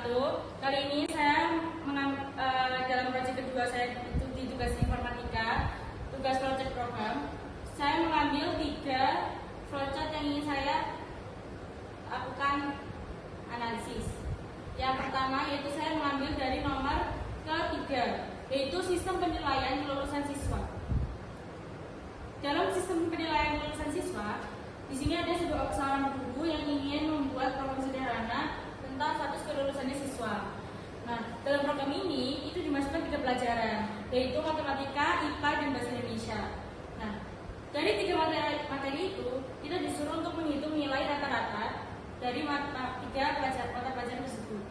wabarakatuh. Kali ini saya dalam proyek kedua saya itu di tugas informatika, tugas project program. Saya mengambil 3 flowchart yang ingin saya lakukan analisis. Yang pertama yaitu saya mengambil dari nomor ketiga, yaitu sistem penilaian kelulusan siswa. Dalam sistem penilaian kelulusan siswa, di sini ada sebuah seorang guru yang ingin membuat program sederhana tentang status kelulusannya siswa. Nah, dalam program ini itu dimasukkan 3 pelajaran, yaitu matematika, IPA, dan bahasa Indonesia. Nah, dari 3 materi itu kita disuruh untuk menghitung nilai rata-rata dari 3 mata pelajaran tersebut.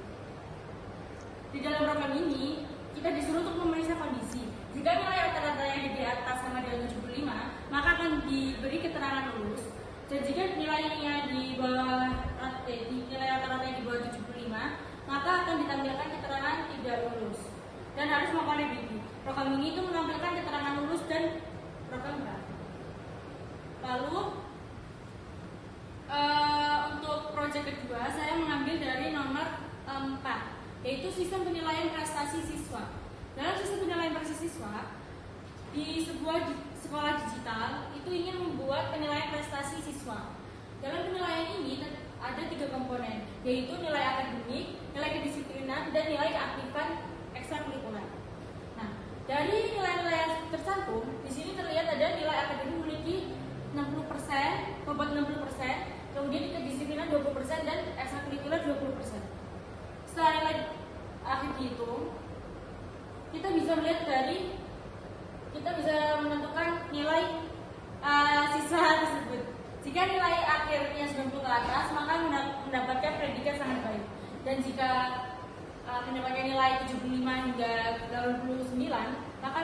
Di dalam program ini kita disuruh untuk memeriksa kondisi. Jika nilai rata-rata yang di atas sama dengan 75, maka akan diberi keterangan lulus. Dan jika nilainya di bawah nilai rata-rata yang di bawah 75, maka akan ditampilkan keterangan tidak lulus dan harus melakukan review. Program ini itu menampilkan keterangan lulus dan program berakhir. Lalu untuk proyek kedua saya mengambil dari nomor 4, yaitu sistem penilaian prestasi siswa. Dalam sistem penilaian prestasi siswa, di sebuah sekolah digital itu ingin membuat penilaian prestasi siswa. Dalam penilaian ini ada 3 komponen, yaitu nilai akademik, nilai kedisiplinan, dan nilai keaktifan ekstrakurikuler. Nah, dari nilai-nilai yang tercantum, di sini terlihat ada nilai akademik memiliki 60%, bobot 60%, kemudian kedisiplinan 20%, dan ekstrakurikuler 20%. Setelah nilai akhir dihitung, kita bisa menentukan nilai siswa tersebut. Jika nilai akhirnya 90 ke atas, maka mendapatkan predikat sangat baik. Dan jika mendapatkan nilai 75 hingga 89, maka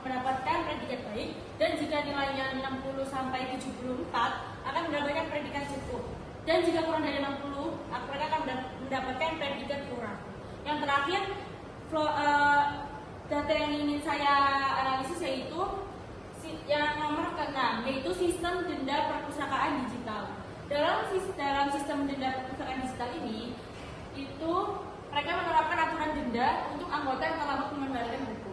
mendapatkan predikat baik. Dan jika nilainya 60 sampai 74, akan mendapatkan predikat cukup. Dan jika kurang dari 60, mereka akan mendapatkan predikat kurang. Yang terakhir, data yang ingin saya analisis yaitu yang nomor ke-6, yaitu sistem denda perpustakaan digital. Dalam sistem denda perpustakaan digital ini, itu mereka menerapkan aturan denda untuk anggota yang terlambat mengembalikan buku.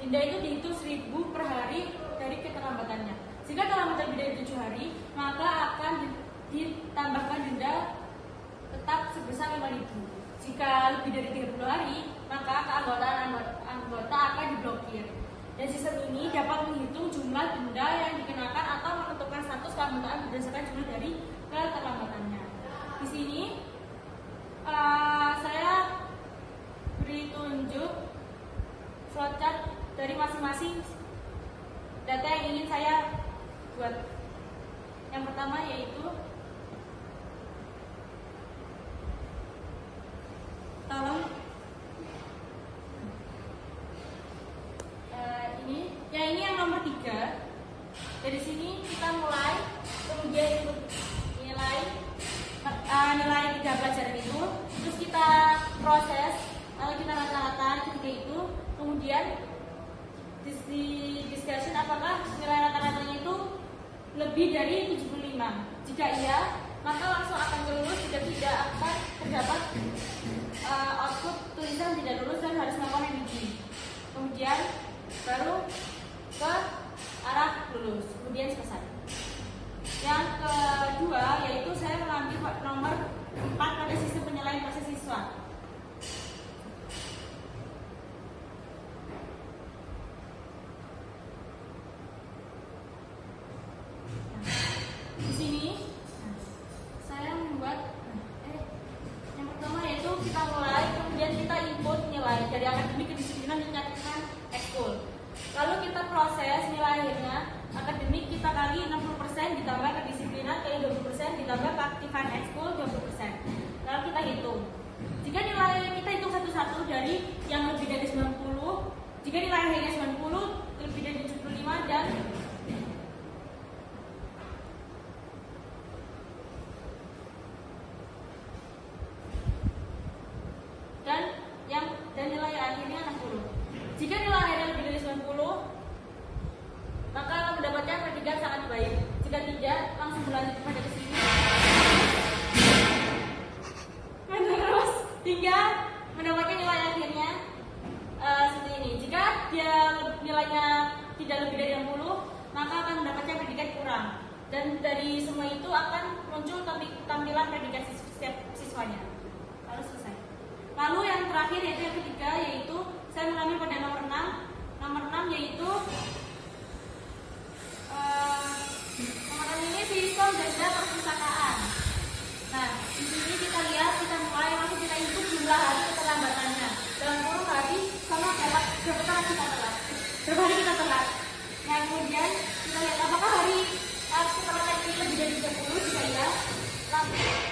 Denda itu dihitung 1.000 per hari dari keterlambatannya. Jika terlambat lebih dari 7 hari, maka akan ditambahkan denda tetap sebesar 5.000. Jika lebih dari 30 hari, maka keanggotaan anggota akan diblokir. Dan sistem ini dapat menghitung jumlah denda yang dikenakan atau menentukan status keanggotaan berdasarkan jumlah dari keterlambatannya. Di sini saya beri tunjuk flowchart dari masing-masing data yang ingin saya buat. Yang pertama yaitu ini yang nomor 3. Dari sini kita mulai, kemudian ikut nilai 3 pelajaran itu, terus kita proses, lalu kita rata-rata ketika itu, kemudian discussion apakah nilai rata-ratanya itu lebih dari 75. Jika iya, maka langsung akan lulus. Jika tidak, akan terdapat output tulisan tidak lulus dan harus melakukan review. Kemudian baru ke arah lulus, kemudian selesai. Yang kedua yaitu saya mengambil nomor 4 pada sistem penilaian prestasi siswa. Di sini saya membuat yang pertama yaitu kita mulai, kemudian kita input nilai dari akademik, kedisiplinan, dan keaktifan ekskul. Lalu kita proses nilai akhirnya, akademik kita kali 60% ditambah kedisiplinan kali 20% ditambah keaktifan ekskul 20%. Lalu kita hitung. Jika nilai kita hitung satu-satu dari yang lebih dari 90, jika nilai akhirnya 90, lebih dari 75 dan nilai akhirnya 60. Jika nilai akhirnya lebih dari 90, maka akan mendapatkan predikat sangat baik. Jika tidak, langsung berlanjut pada ke sini. Terus hingga mendapatkan nilai akhirnya seperti ini. Jika dia nilainya tidak lebih dari 60, maka akan mendapatkan predikat kurang. Dan dari semua itu akan muncul tampilan predikat setiap siswanya. Lalu selesai. Lalu yang terakhir yaitu yang ketiga, yaitu saya mengambil pada nomor 6. Nomor 6 yaitu nomor 6 ini sistem denda perpustakaan. Nah, di sini kita lihat, kita mulai langsung kita input jumlah hari keterlambatannya. Dalam kurung hari sama berapa hari kita telat. Berapa hari kita telat. Nah, kemudian kita lihat apakah hari keterlambatan ini lebih dari 30. Jika iya,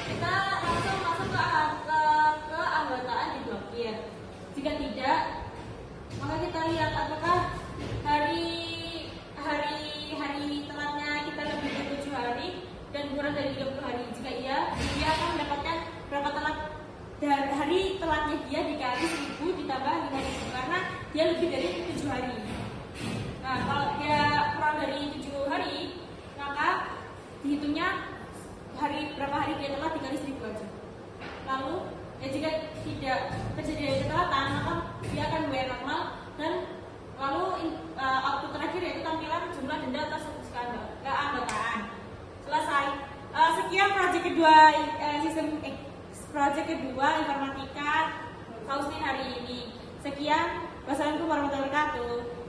kita langsung masuk ke anggotaan di blokir. Jika tidak, maka kita lihat apakah hari telatnya kita lebih dari 7 hari dan kurang dari 30 hari. Jika iya, dia akan mendapatkan berapa telat. Dan hari telatnya dia dikali 1000 ditambah 5000 karena dia lebih dari 7 hari. Nah, kalau dia kurang dari 7 hari, maka dihitungnya berapa hari dia telat dikali 1000 aja. Lalu jika tidak terjadi ketelatan, maka dia akan bayar normal. Dan lalu output terakhir yaitu tampilan jumlah denda atas keanggotaan. Selesai. Sekian proyek kedua proyek kedua informatika Faustin hari ini. Sekian, wassalamualaikum warahmatullahi wabarakatuh.